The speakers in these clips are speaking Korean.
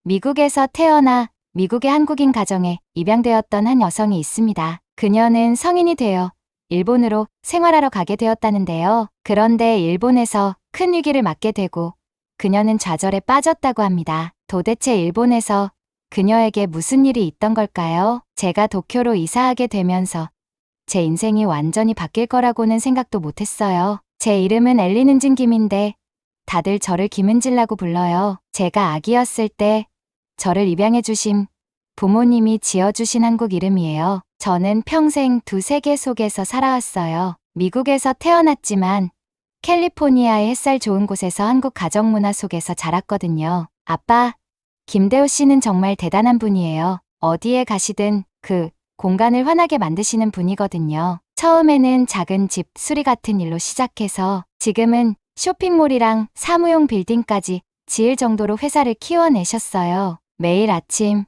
미국에서 태어나 미국의 한국인 가정에 입양되었던 한 여성이 있습니다. 그녀는 성인이 되어 일본으로 생활하러 가게 되었다는데요. 그런데 일본에서 큰 위기를 맞게 되고 그녀는 좌절에 빠졌다고 합니다. 도대체 일본에서 그녀에게 무슨 일이 있던 걸까요? 제가 도쿄로 이사하게 되면서 제 인생이 완전히 바뀔 거라고는 생각도 못했어요. 제 이름은 엘리는진 김인데 다들 저를 김은질라고 불러요. 제가 아기였을 때 저를 입양해 주신 부모님이 지어주신 한국 이름이에요. 저는 평생 두 세계 속에서 살아왔어요. 미국에서 태어났지만 캘리포니아의 햇살 좋은 곳에서 한국 가정문화 속에서 자랐거든요. 아빠, 김대호 씨는 정말 대단한 분이에요. 어디에 가시든 그 공간을 환하게 만드시는 분이거든요. 처음에는 작은 집 수리 같은 일로 시작해서 지금은 쇼핑몰이랑 사무용 빌딩까지 지을 정도로 회사를 키워내셨어요. 매일 아침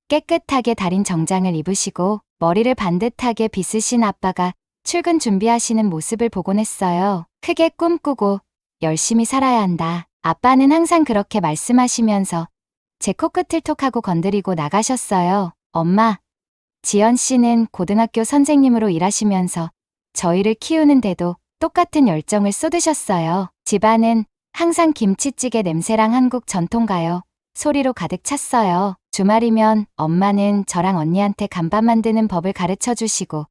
깨끗하게 다린 정장을 입으시고 머리를 반듯하게 빗으신 아빠가 출근 준비하시는 모습을 보곤 했어요. 크게 꿈꾸고 열심히 살아야 한다. 아빠는 항상 그렇게 말씀하시면서 제 코끝을 톡하고 건드리고 나가셨어요. 엄마, 지연 씨는 고등학교 선생님으로 일하시면서 저희를 키우는데도 똑같은 열정을 쏟으셨어요. 집안은 항상 김치찌개 냄새랑 한국 전통가요 소리로 가득 찼어요. 주말이면 엄마는 저랑 언니한테 간밥 만드는 법을 가르쳐 주시고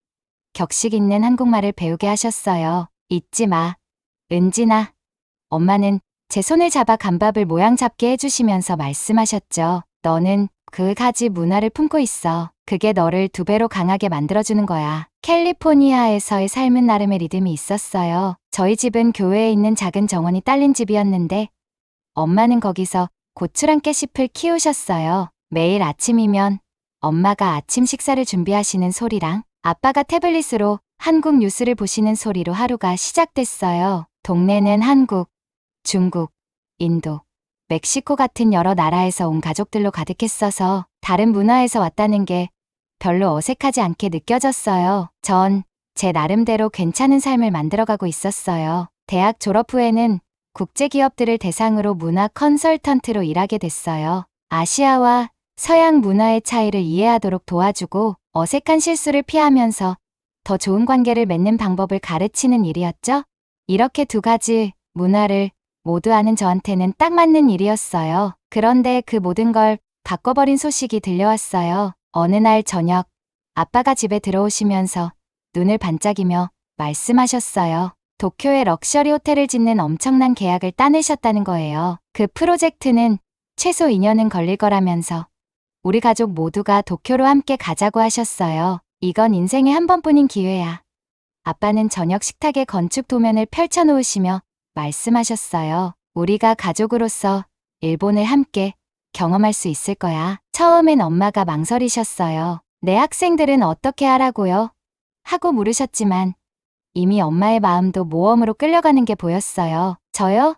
격식 있는 한국말을 배우게 하셨어요. 잊지 마, 은진아. 엄마는 제 손을 잡아 간밥을 모양 잡게 해주시면서 말씀하셨죠. 너는 그 가지 문화를 품고 있어. 그게 너를 두 배로 강하게 만들어주는 거야. 캘리포니아에서의 삶은 나름의 리듬이 있었어요. 저희 집은 교회에 있는 작은 정원이 딸린 집이었는데 엄마는 거기서 고추랑 깨잎을 키우셨어요. 매일 아침이면 엄마가 아침 식사를 준비하시는 소리랑 아빠가 태블릿으로 한국 뉴스를 보시는 소리로 하루가 시작됐어요. 동네는 한국, 중국, 인도, 멕시코 같은 여러 나라에서 온 가족들로 가득했어서 다른 문화에서 왔다는 게 별로 어색하지 않게 느껴졌어요. 전 제 나름대로 괜찮은 삶을 만들어가고 있었어요. 대학 졸업 후에는 국제기업들을 대상으로 문화 컨설턴트로 일하게 됐어요. 아시아와 서양 문화의 차이를 이해하도록 도와주고 어색한 실수를 피하면서 더 좋은 관계를 맺는 방법을 가르치는 일이었죠. 이렇게 두 가지 문화를 모두 아는 저한테는 딱 맞는 일이었어요. 그런데 그 모든 걸 바꿔버린 소식이 들려왔어요. 어느 날 저녁 아빠가 집에 들어오시면서 눈을 반짝이며 말씀하셨어요. 도쿄에 럭셔리 호텔을 짓는 엄청난 계약을 따내셨다는 거예요. 그 프로젝트는 최소 2년은 걸릴 거라면서 우리 가족 모두가 도쿄로 함께 가자고 하셨어요. 이건 인생에 한 번뿐인 기회야. 아빠는 저녁 식탁에 건축 도면을 펼쳐놓으시며 말씀하셨어요. 우리가 가족으로서 일본을 함께 경험할 수 있을 거야. 처음엔 엄마가 망설이셨어요. 내 학생들은 어떻게 하라고요? 하고 물으셨지만 이미 엄마의 마음도 모험으로 끌려가는 게 보였어요. 저요?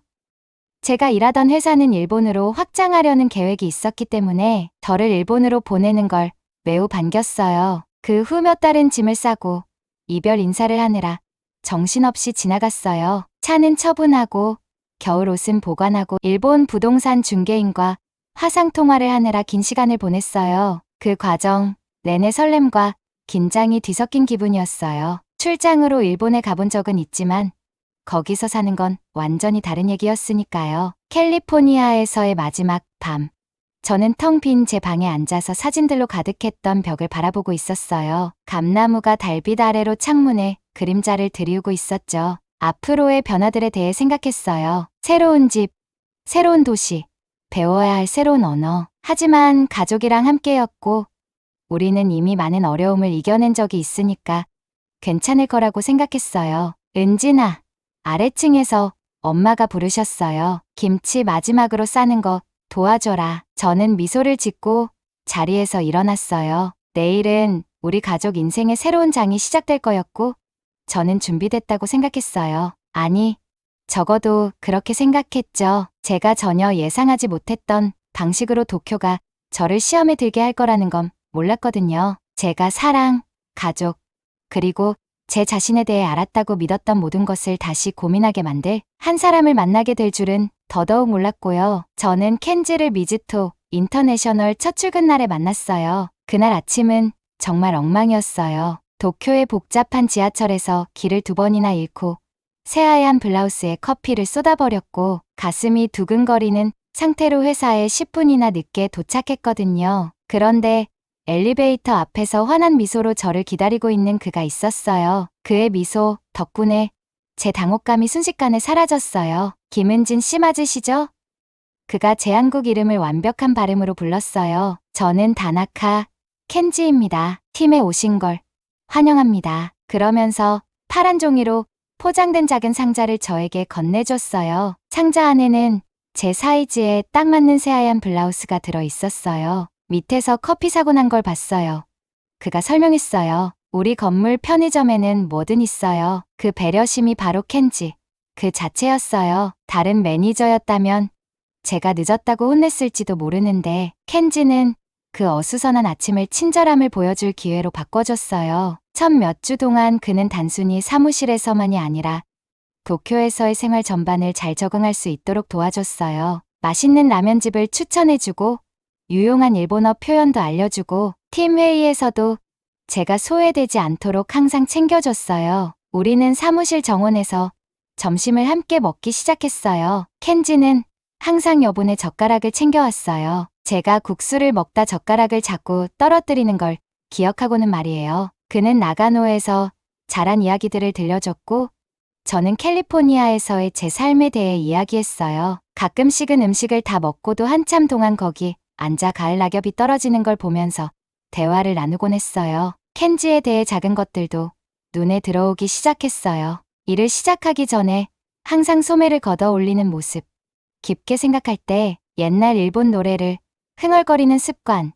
제가 일하던 회사는 일본으로 확장하려는 계획이 있었기 때문에 저를 일본으로 보내는 걸 매우 반겼어요. 그 후 몇 달은 짐을 싸고 이별 인사를 하느라 정신없이 지나갔어요. 차는 처분하고 겨울 옷은 보관하고 일본 부동산 중개인과 화상 통화를 하느라 긴 시간을 보냈어요. 그 과정 내내 설렘과 긴장이 뒤섞인 기분이었어요. 출장으로 일본에 가본 적은 있지만 거기서 사는 건 완전히 다른 얘기였으니까요. 캘리포니아에서의 마지막 밤. 저는 텅 빈 제 방에 앉아서 사진들로 가득했던 벽을 바라보고 있었어요. 감나무가 달빛 아래로 창문에 그림자를 들이우고 있었죠. 앞으로의 변화들에 대해 생각했어요. 새로운 집, 새로운 도시, 배워야 할 새로운 언어. 하지만 가족이랑 함께였고 우리는 이미 많은 어려움을 이겨낸 적이 있으니까 괜찮을 거라고 생각했어요. 은진아. 아래층에서 엄마가 부르셨어요. 김치 마지막으로 싸는 거 도와줘라. 저는 미소를 짓고 자리에서 일어났어요. 내일은 우리 가족 인생의 새로운 장이 시작될 거였고 저는 준비됐다고 생각했어요. 아니, 적어도 그렇게 생각했죠. 제가 전혀 예상하지 못했던 방식으로 도쿄가 저를 시험에 들게 할 거라는 건 몰랐거든요. 제가 사랑, 가족, 그리고 제 자신에 대해 알았다고 믿었던 모든 것을 다시 고민하게 만들 한 사람을 만나게 될 줄은 더더욱 몰랐고요. 저는 켄지를 미즈토 인터내셔널 첫 출근 날에 만났어요. 그날 아침은 정말 엉망이었어요. 도쿄의 복잡한 지하철에서 길을 2번이나 잃고 새하얀 블라우스에 커피를 쏟아버렸고 가슴이 두근거리는 상태로 회사에 10분이나 늦게 도착했거든요. 그런데 엘리베이터 앞에서 환한 미소로 저를 기다리고 있는 그가 있었어요. 그의 미소 덕분에 제 당혹감이 순식간에 사라졌어요. 김은진 씨 맞으시죠? 그가 제 한국 이름을 완벽한 발음으로 불렀어요. 저는 다나카 켄지입니다. 팀에 오신 걸 환영합니다. 그러면서 파란 종이로 포장된 작은 상자를 저에게 건네줬어요. 상자 안에는 제 사이즈에 딱 맞는 새하얀 블라우스가 들어 있었어요. 밑에서 커피 사고 난 걸 봤어요. 그가 설명했어요. 우리 건물 편의점에는 뭐든 있어요. 그 배려심이 바로 켄지 그 자체였어요. 다른 매니저였다면 제가 늦었다고 혼냈을지도 모르는데 켄지는 그 어수선한 아침을 친절함을 보여줄 기회로 바꿔줬어요. 첫 몇 주 동안 그는 단순히 사무실에서만이 아니라 도쿄에서의 생활 전반을 잘 적응할 수 있도록 도와줬어요. 맛있는 라면집을 추천해주고 유용한 일본어 표현도 알려주고 팀 회의에서도 제가 소외되지 않도록 항상 챙겨줬어요. 우리는 사무실 정원에서 점심을 함께 먹기 시작했어요. 켄지는 항상 여분의 젓가락을 챙겨왔어요. 제가 국수를 먹다 젓가락을 자꾸 떨어뜨리는 걸 기억하고는 말이에요. 그는 나가노에서 자란 이야기들을 들려줬고 저는 캘리포니아에서의 제 삶에 대해 이야기했어요. 가끔씩은 음식을 다 먹고도 한참 동안 거기 앉아 가을 낙엽이 떨어지는 걸 보면서 대화를 나누곤 했어요. 켄지에 대해 작은 것들도 눈에 들어오기 시작했어요. 일을 시작하기 전에 항상 소매를 걷어 올리는 모습. 깊게 생각할 때 옛날 일본 노래를 흥얼거리는 습관.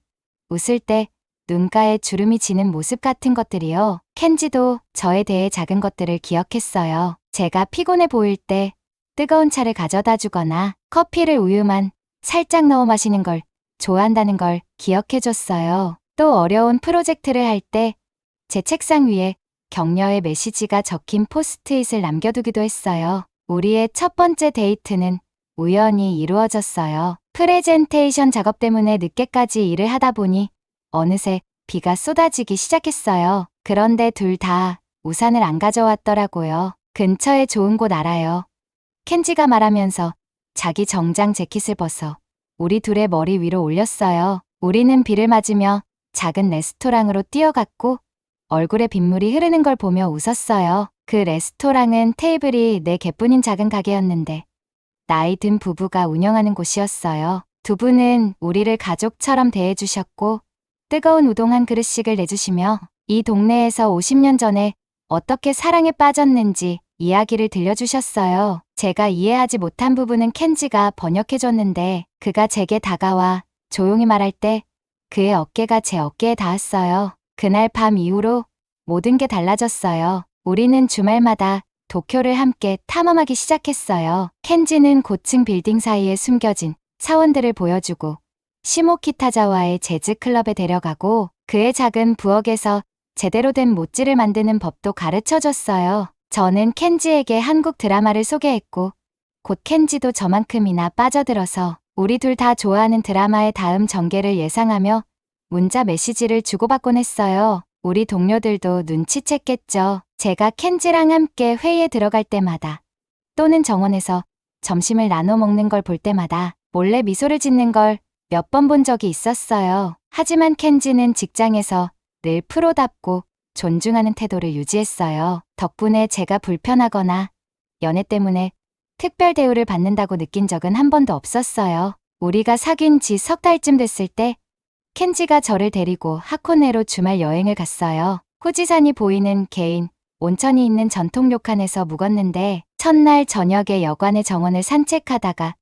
웃을 때 눈가에 주름이 지는 모습 같은 것들이요. 켄지도 저에 대해 작은 것들을 기억했어요. 제가 피곤해 보일 때 뜨거운 차를 가져다 주거나 커피를 우유만 살짝 넣어 마시는 걸 좋아한다는 걸 기억해줬어요. 또 어려운 프로젝트를 할 때 제 책상 위에 격려의 메시지가 적힌 포스트잇을 남겨두기도 했어요. 우리의 첫 번째 데이트는 우연히 이루어졌어요. 프레젠테이션 작업 때문에 늦게까지 일을 하다 보니 어느새 비가 쏟아지기 시작했어요. 그런데 둘 다 우산을 안 가져왔더라고요. 근처에 좋은 곳 알아요. 켄지가 말하면서 자기 정장 재킷을 벗어 우리 둘의 머리 위로 올렸어요. 우리는 비를 맞으며 작은 레스토랑으로 뛰어갔고 얼굴에 빗물이 흐르는 걸 보며 웃었어요. 그 레스토랑은 테이블이 4개뿐인 작은 가게였는데 나이 든 부부가 운영하는 곳이었어요. 두 분은 우리를 가족처럼 대해주셨고 뜨거운 우동 한 그릇씩을 내주시며 이 동네에서 50년 전에 어떻게 사랑에 빠졌는지 이야기를 들려주셨어요. 제가 이해하지 못한 부분은 켄지가 번역해줬는데 그가 제게 다가와 조용히 말할 때 그의 어깨가 제 어깨에 닿았어요. 그날 밤 이후로 모든 게 달라졌어요. 우리는 주말마다 도쿄를 함께 탐험하기 시작했어요. 켄지는 고층 빌딩 사이에 숨겨진 사원들을 보여주고 시모키타자와의 재즈 클럽에 데려가고 그의 작은 부엌에서 제대로 된 모찌를 만드는 법도 가르쳐줬어요. 저는 켄지에게 한국 드라마를 소개했고 곧 켄지도 저만큼이나 빠져들어서 우리 둘 다 좋아하는 드라마의 다음 전개를 예상하며 문자 메시지를 주고받곤 했어요. 우리 동료들도 눈치챘겠죠. 제가 켄지랑 함께 회의에 들어갈 때마다 또는 정원에서 점심을 나눠 먹는 걸 볼 때마다 몰래 미소를 짓는 걸 몇 번 본 적이 있었어요. 하지만 켄지는 직장에서 늘 프로답고 존중하는 태도를 유지했어요. 덕분에 제가 불편하거나 연애 때문에 특별 대우를 받는다고 느낀 적은 한 번도 없었어요. 우리가 사귄 지 3달쯤 됐을 때 켄지가 저를 데리고 하코네로 주말 여행을 갔어요. 후지산이 보이는 개인 온천이 있는 전통 료칸에서 묵었는데 첫날 저녁에 여관의 정원을 산책하다가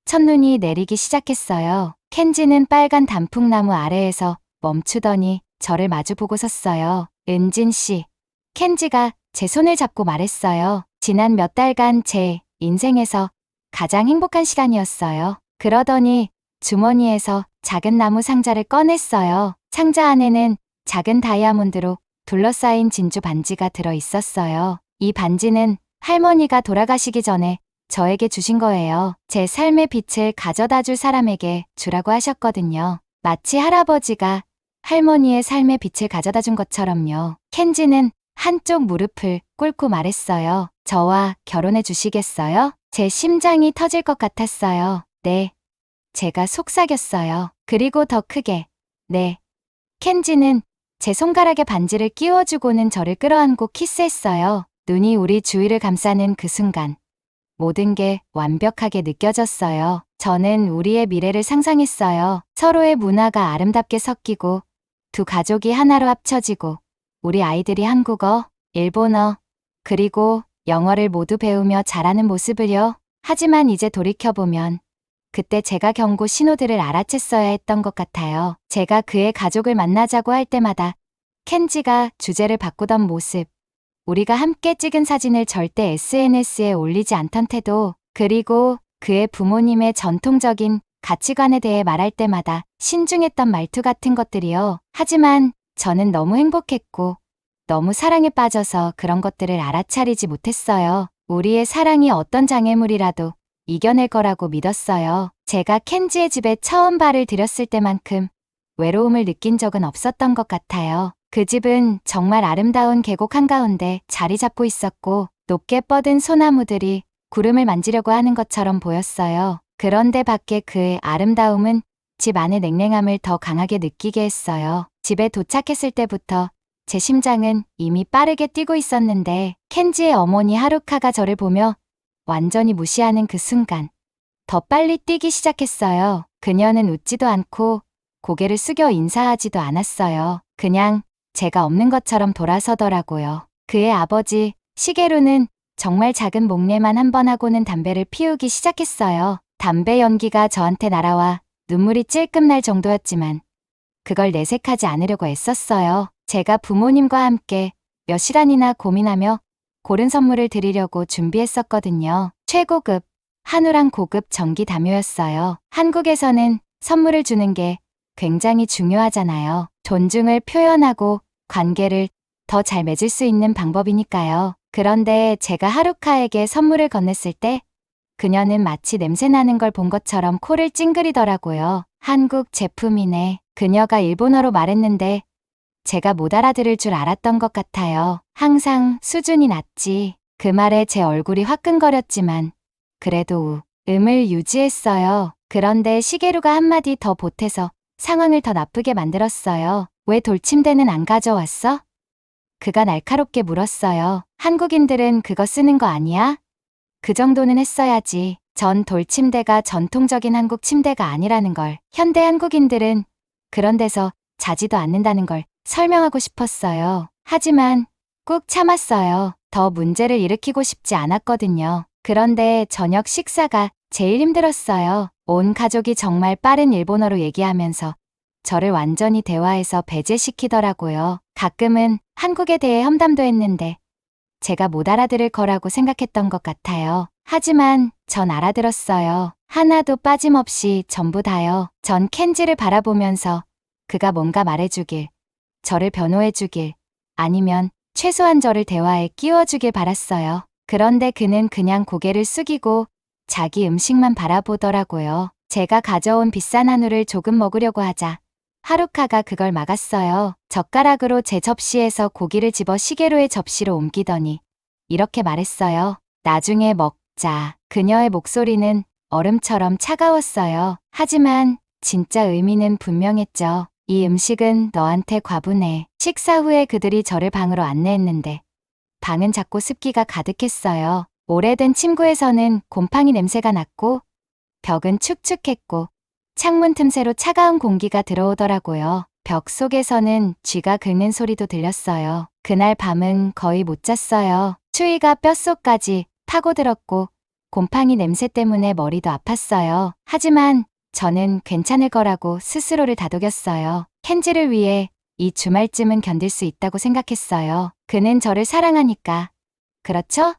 첫눈이 내리기 시작했어요. 켄지는 빨간 단풍나무 아래에서 멈추더니 저를 마주보고 섰어요. 은진 씨. 켄지가 제 손을 잡고 말했어요. 지난 몇 달간 제 인생에서 가장 행복한 시간이었어요. 그러더니 주머니에서 작은 나무 상자를 꺼냈어요. 상자 안에는 작은 다이아몬드로 둘러싸인 진주 반지가 들어 있었어요. 이 반지는 할머니가 돌아가시기 전에 저에게 주신 거예요. 제 삶의 빛을 가져다 줄 사람에게 주라고 하셨거든요. 마치 할아버지가 할머니의 삶의 빛을 가져다 준 것처럼요. 켄지는 한쪽 무릎을 꿇고 말했어요. 저와 결혼해 주시겠어요? 제 심장이 터질 것 같았어요. 네. 제가 속삭였어요. 그리고 더 크게. 네. 켄지는 제 손가락에 반지를 끼워주고는 저를 끌어안고 키스했어요. 눈이 우리 주위를 감싸는 그 순간 모든 게 완벽하게 느껴졌어요. 저는 우리의 미래를 상상했어요. 서로의 문화가 아름답게 섞이고 두 가족이 하나로 합쳐지고 우리 아이들이 한국어, 일본어, 그리고 영어를 모두 배우며 자라는 모습을요. 하지만 이제 돌이켜보면 그때 제가 경고 신호들을 알아챘어야 했던 것 같아요. 제가 그의 가족을 만나자고 할 때마다 켄지가 주제를 바꾸던 모습, 우리가 함께 찍은 사진을 절대 SNS에 올리지 않던 태도, 그리고 그의 부모님의 전통적인 가치관에 대해 말할 때마다 신중했던 말투 같은 것들이요. 하지만 저는 너무 행복했고 너무 사랑에 빠져서 그런 것들을 알아차리지 못했어요. 우리의 사랑이 어떤 장애물이라도 이겨낼 거라고 믿었어요. 제가 켄지의 집에 처음 발을 들였을 때만큼 외로움을 느낀 적은 없었던 것 같아요. 그 집은 정말 아름다운 계곡 한가운데 자리 잡고 있었고 높게 뻗은 소나무들이 구름을 만지려고 하는 것처럼 보였어요. 그런데 밖에 그의 아름다움은 집 안의 냉랭함을 더 강하게 느끼게 했어요. 집에 도착했을 때부터 제 심장은 이미 빠르게 뛰고 있었는데 켄지의 어머니 하루카가 저를 보며 완전히 무시하는 그 순간 더 빨리 뛰기 시작했어요. 그녀는 웃지도 않고 고개를 숙여 인사하지도 않았어요. 그냥 제가 없는 것처럼 돌아서더라고요. 그의 아버지 시게루는 정말 작은 목례만 한 번 하고는 담배를 피우기 시작했어요. 담배 연기가 저한테 날아와 눈물이 찔끔 날 정도였지만 그걸 내색하지 않으려고 애썼어요. 제가 부모님과 함께 몇 시간이나 고민하며 고른 선물을 드리려고 준비했었거든요. 최고급, 한우랑 고급 전기 담요였어요. 한국에서는 선물을 주는 게 굉장히 중요하잖아요. 존중을 표현하고 관계를 더 잘 맺을 수 있는 방법이니까요. 그런데 제가 하루카에게 선물을 건넸을 때 그녀는 마치 냄새나는 걸 본 것처럼 코를 찡그리더라고요. 한국 제품이네. 그녀가 일본어로 말했는데 제가 못 알아들을 줄 알았던 것 같아요. 항상 수준이 낮지. 그 말에 제 얼굴이 화끈거렸지만 그래도 음을 유지했어요. 그런데 시게루가 한마디 더 보태서 상황을 더 나쁘게 만들었어요. 왜 돌침대는 안 가져왔어? 그가 날카롭게 물었어요. 한국인들은 그거 쓰는 거 아니야? 그 정도는 했어야지. 전 돌침대가 전통적인 한국 침대가 아니라는 걸, 현대 한국인들은 그런 데서 자지도 않는다는 걸 설명하고 싶었어요. 하지만 꾹 참았어요. 더 문제를 일으키고 싶지 않았거든요. 그런데 저녁 식사가 제일 힘들었어요. 온 가족이 정말 빠른 일본어로 얘기하면서 저를 완전히 대화에서 배제시키더라고요. 가끔은 한국에 대해 험담도 했는데 제가 못 알아들을 거라고 생각했던 것 같아요. 하지만 전 알아들었어요. 하나도 빠짐없이 전부 다요. 전 켄지를 바라보면서 그가 뭔가 말해주길, 저를 변호해주길, 아니면 최소한 저를 대화에 끼워주길 바랐어요. 그런데 그는 그냥 고개를 숙이고 자기 음식만 바라보더라고요. 제가 가져온 비싼 한우를 조금 먹으려고 하자 하루카가 그걸 막았어요. 젓가락으로 제 접시에서 고기를 집어 시게루의 접시로 옮기더니 이렇게 말했어요. 나중에 먹자. 그녀의 목소리는 얼음처럼 차가웠어요. 하지만 진짜 의미는 분명했죠. 이 음식은 너한테 과분해. 식사 후에 그들이 저를 방으로 안내했는데 방은 작고 습기가 가득했어요. 오래된 침구에서는 곰팡이 냄새가 났고 벽은 축축했고 창문 틈새로 차가운 공기가 들어오더라고요. 벽 속에서는 쥐가 긁는 소리도 들렸어요. 그날 밤은 거의 못 잤어요. 추위가 뼛속까지 파고들었고 곰팡이 냄새 때문에 머리도 아팠어요. 하지만 저는 괜찮을 거라고 스스로를 다독였어요. 켄지를 위해 이 주말쯤은 견딜 수 있다고 생각했어요. 그는 저를 사랑하니까. 그렇죠?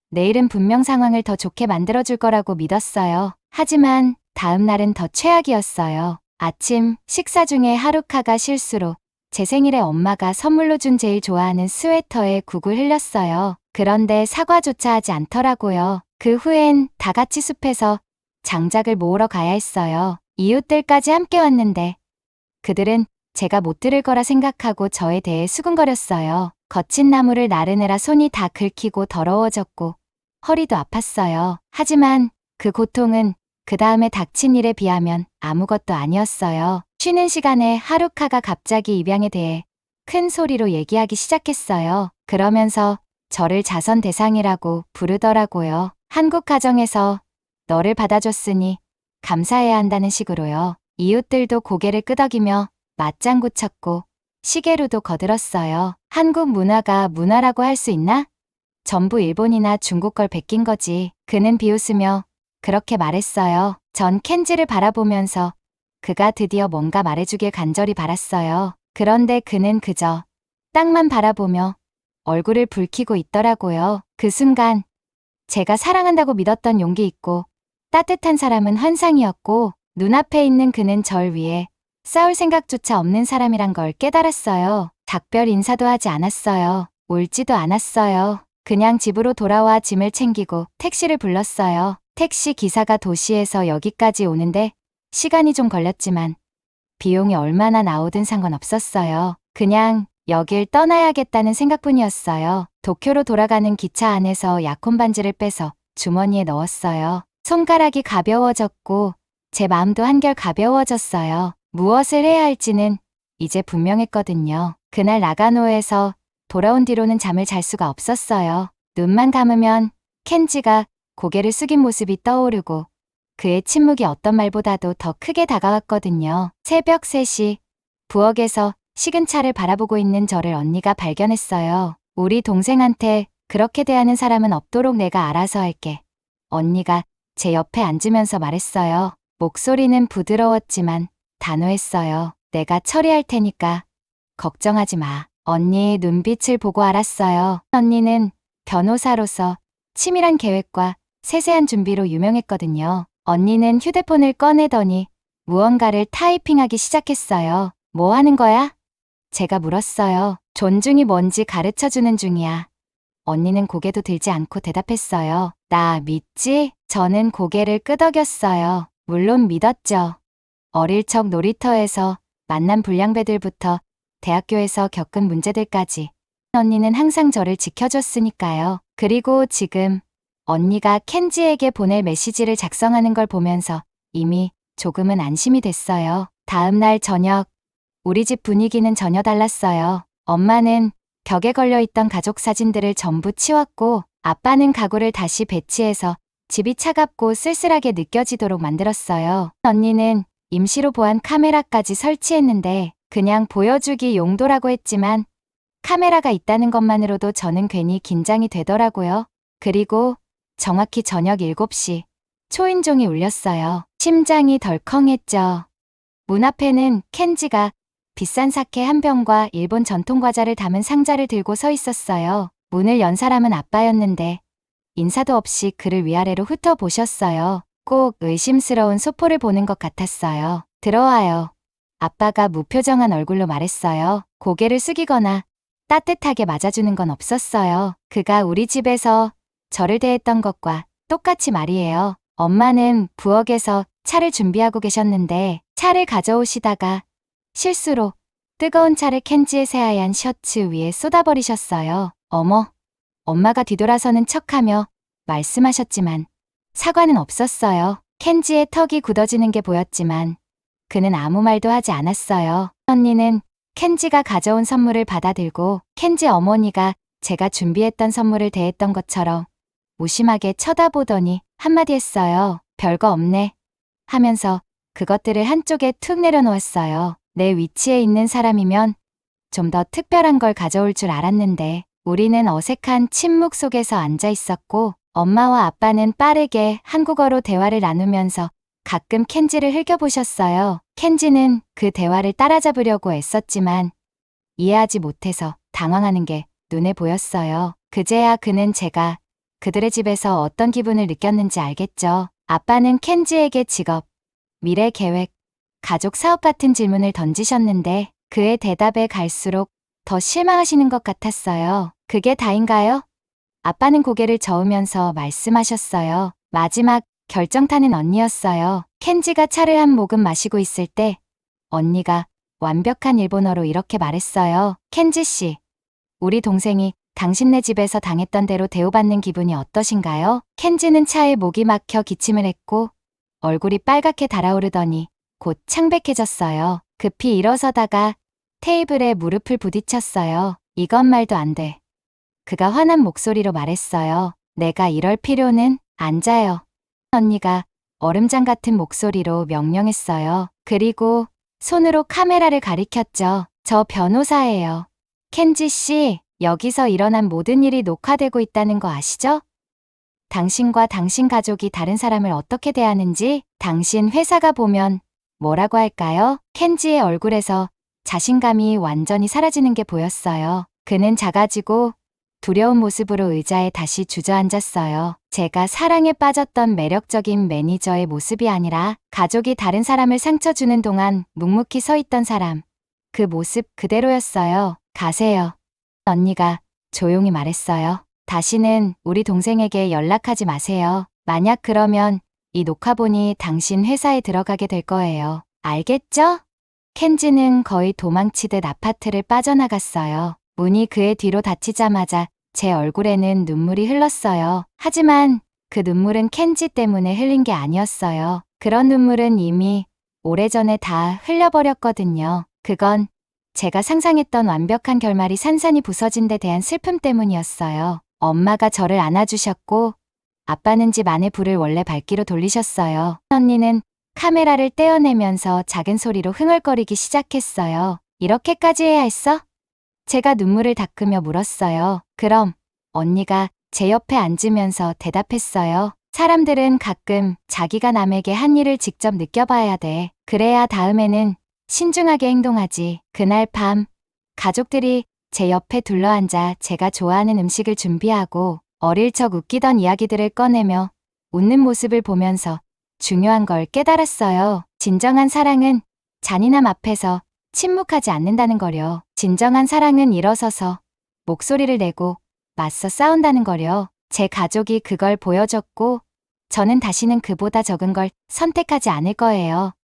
내일은 분명 상황을 더 좋게 만들어줄 거라고 믿었어요. 하지만 다음 날은 더 최악이었어요. 아침 식사 중에 하루카가 실수로 제 생일에 엄마가 선물로 준 제일 좋아하는 스웨터에 국을 흘렸어요. 그런데 사과조차 하지 않더라고요. 그 후엔 다 같이 숲에서 장작을 모으러 가야 했어요. 이웃들까지 함께 왔는데 그들은 제가 못 들을 거라 생각하고 저에 대해 수군거렸어요. 거친 나무를 나르느라 손이 다 긁히고 더러워졌고 허리도 아팠어요. 하지만 그 고통은 그 다음에 닥친 일에 비하면 아무것도 아니었어요. 쉬는 시간에 하루카가 갑자기 입양에 대해 큰 소리로 얘기하기 시작했어요. 그러면서 저를 자선 대상이라고 부르더라고요. 한국 가정에서 너를 받아줬으니 감사해야 한다는 식으로요. 이웃들도 고개를 끄덕이며 맞장구 쳤고 시계로도 거들었어요. 한국 문화가 문화라고 할 수 있나? 전부 일본이나 중국 걸 베낀 거지. 그는 비웃으며 그렇게 말했어요. 전 켄지를 바라보면서 그가 드디어 뭔가 말해주길 간절히 바랐어요. 그런데 그는 그저 땅만 바라보며 얼굴을 붉히고 있더라고요. 그 순간 제가 사랑한다고 믿었던 용기 있고 따뜻한 사람은 환상이었고 눈앞에 있는 그는 절 위해 싸울 생각조차 없는 사람이란 걸 깨달았어요. 작별 인사도 하지 않았어요. 울지도 않았어요. 그냥 집으로 돌아와 짐을 챙기고 택시를 불렀어요. 택시 기사가 도시에서 여기까지 오는데 시간이 좀 걸렸지만 비용이 얼마나 나오든 상관없었어요. 그냥 여길 떠나야겠다는 생각뿐이었어요. 도쿄로 돌아가는 기차 안에서 약혼 반지를 빼서 주머니에 넣었어요. 손가락이 가벼워졌고 제 마음도 한결 가벼워졌어요. 무엇을 해야 할지는 이제 분명했거든요. 그날 나가노에서 돌아온 뒤로는 잠을 잘 수가 없었어요. 눈만 감으면 켄지가 고개를 숙인 모습이 떠오르고 그의 침묵이 어떤 말보다도 더 크게 다가왔거든요. 새벽 3시 부엌에서 식은 차를 바라보고 있는 저를 언니가 발견했어요. 우리 동생한테 그렇게 대하는 사람은 없도록 내가 알아서 할게. 언니가 제 옆에 앉으면서 말했어요. 목소리는 부드러웠지만 단호했어요. 내가 처리할 테니까 걱정하지 마. 언니의 눈빛을 보고 알았어요. 언니는 변호사로서 치밀한 계획과 세세한 준비로 유명했거든요. 언니는 휴대폰을 꺼내더니 무언가를 타이핑하기 시작했어요. 뭐 하는 거야? 제가 물었어요. 존중이 뭔지 가르쳐주는 중이야. 언니는 고개도 들지 않고 대답했어요. 나 믿지? 저는 고개를 끄덕였어요. 물론 믿었죠. 어릴 적 놀이터에서 만난 불량배들부터 대학교에서 겪은 문제들까지 언니는 항상 저를 지켜줬으니까요. 그리고 지금 언니가 켄지에게 보낼 메시지를 작성하는 걸 보면서 이미 조금은 안심이 됐어요. 다음 날 저녁 우리 집 분위기는 전혀 달랐어요. 엄마는 벽에 걸려있던 가족 사진들을 전부 치웠고 아빠는 가구를 다시 배치해서 집이 차갑고 쓸쓸하게 느껴지도록 만들었어요. 언니는 임시로 보안 카메라까지 설치했는데 그냥 보여주기 용도라고 했지만 카메라가 있다는 것만으로도 저는 괜히 긴장이 되더라고요. 그리고 정확히 저녁 7시 초인종이 울렸어요. 심장이 덜컹했죠. 문 앞에는 켄지가 비싼 사케 한 병과 일본 전통 과자를 담은 상자를 들고 서 있었어요. 문을 연 사람은 아빠였는데 인사도 없이 그를 위아래로 훑어보셨어요. 꼭 의심스러운 소포를 보는 것 같았어요. 들어와요. 아빠가 무표정한 얼굴로 말했어요. 고개를 숙이거나 따뜻하게 맞아주는 건 없었어요. 그가 우리 집에서 저를 대했던 것과 똑같이 말이에요. 엄마는 부엌에서 차를 준비하고 계셨는데 차를 가져오시다가 실수로 뜨거운 차를 켄지의 새하얀 셔츠 위에 쏟아버리셨어요. 어머, 엄마가 뒤돌아서는 척하며 말씀하셨지만 사과는 없었어요. 켄지의 턱이 굳어지는 게 보였지만 그는 아무 말도 하지 않았어요. 언니는 켄지가 가져온 선물을 받아들고 켄지 어머니가 제가 준비했던 선물을 대했던 것처럼 무심하게 쳐다보더니 한마디 했어요. 별거 없네. 하면서 그것들을 한쪽에 툭 내려놓았어요. 내 위치에 있는 사람이면 좀 더 특별한 걸 가져올 줄 알았는데 우리는 어색한 침묵 속에서 앉아 있었고 엄마와 아빠는 빠르게 한국어로 대화를 나누면서 가끔 켄지를 흘겨보셨어요. 켄지는 그 대화를 따라잡으려고 애썼지만 이해하지 못해서 당황하는 게 눈에 보였어요. 그제야 그는 제가 그들의 집에서 어떤 기분을 느꼈는지 알겠죠. 아빠는 켄지에게 직업, 미래 계획, 가족 사업 같은 질문을 던지셨는데 그의 대답에 갈수록 더 실망하시는 것 같았어요. 그게 다인가요? 아빠는 고개를 저으면서 말씀하셨어요. 마지막 결정타는 언니였어요. 켄지가 차를 한 모금 마시고 있을 때 언니가 완벽한 일본어로 이렇게 말했어요. 켄지 씨, 우리 동생이 당신네 집에서 당했던 대로 대우받는 기분이 어떠신가요? 켄지는 차에 목이 막혀 기침을 했고 얼굴이 빨갛게 달아오르더니 곧 창백해졌어요. 급히 일어서다가 테이블에 무릎을 부딪혔어요. 이건 말도 안 돼. 그가 화난 목소리로 말했어요. 내가 이럴 필요는 앉아요. 언니가 얼음장 같은 목소리로 명령했어요. 그리고 손으로 카메라를 가리켰죠. 저 변호사예요. 켄지 씨, 여기서 일어난 모든 일이 녹화되고 있다는 거 아시죠? 당신과 당신 가족이 다른 사람을 어떻게 대하는지 당신 회사가 보면 뭐라고 할까요? 켄지의 얼굴에서 자신감이 완전히 사라지는 게 보였어요. 그는 작아지고 두려운 모습으로 의자에 다시 주저앉았어요. 제가 사랑에 빠졌던 매력적인 매니저의 모습이 아니라 가족이 다른 사람을 상처 주는 동안 묵묵히 서 있던 사람. 그 모습 그대로였어요. 가세요. 언니가 조용히 말했어요. 다시는 우리 동생에게 연락하지 마세요. 만약 그러면 이 녹화본이 당신 회사에 들어가게 될 거예요. 알겠죠? 켄지는 거의 도망치듯 아파트를 빠져나갔어요. 문이 그의 뒤로 닫히자마자 제 얼굴에는 눈물이 흘렀어요. 하지만 그 눈물은 켄지 때문에 흘린 게 아니었어요. 그런 눈물은 이미 오래전에 다 흘려버렸거든요. 그건 제가 상상했던 완벽한 결말이 산산이 부서진 데 대한 슬픔 때문이었어요. 엄마가 저를 안아주셨고 아빠는 집 안의 불을 원래 밝기로 돌리셨어요. 언니는 카메라를 떼어내면서 작은 소리로 흥얼거리기 시작했어요. 이렇게까지 해야 했어? 제가 눈물을 닦으며 물었어요. 그럼 언니가 제 옆에 앉으면서 대답했어요. 사람들은 가끔 자기가 남에게 한 일을 직접 느껴봐야 돼. 그래야 다음에는 신중하게 행동하지. 그날 밤 가족들이 제 옆에 둘러앉아 제가 좋아하는 음식을 준비하고 어릴 적 웃기던 이야기들을 꺼내며 웃는 모습을 보면서 중요한 걸 깨달았어요. 진정한 사랑은 잔인함 앞에서 침묵하지 않는다는 거려. 진정한 사랑은 일어서서 목소리를 내고 맞서 싸운다는 거려. 제 가족이 그걸 보여줬고 저는 다시는 그보다 적은 걸 선택하지 않을 거예요.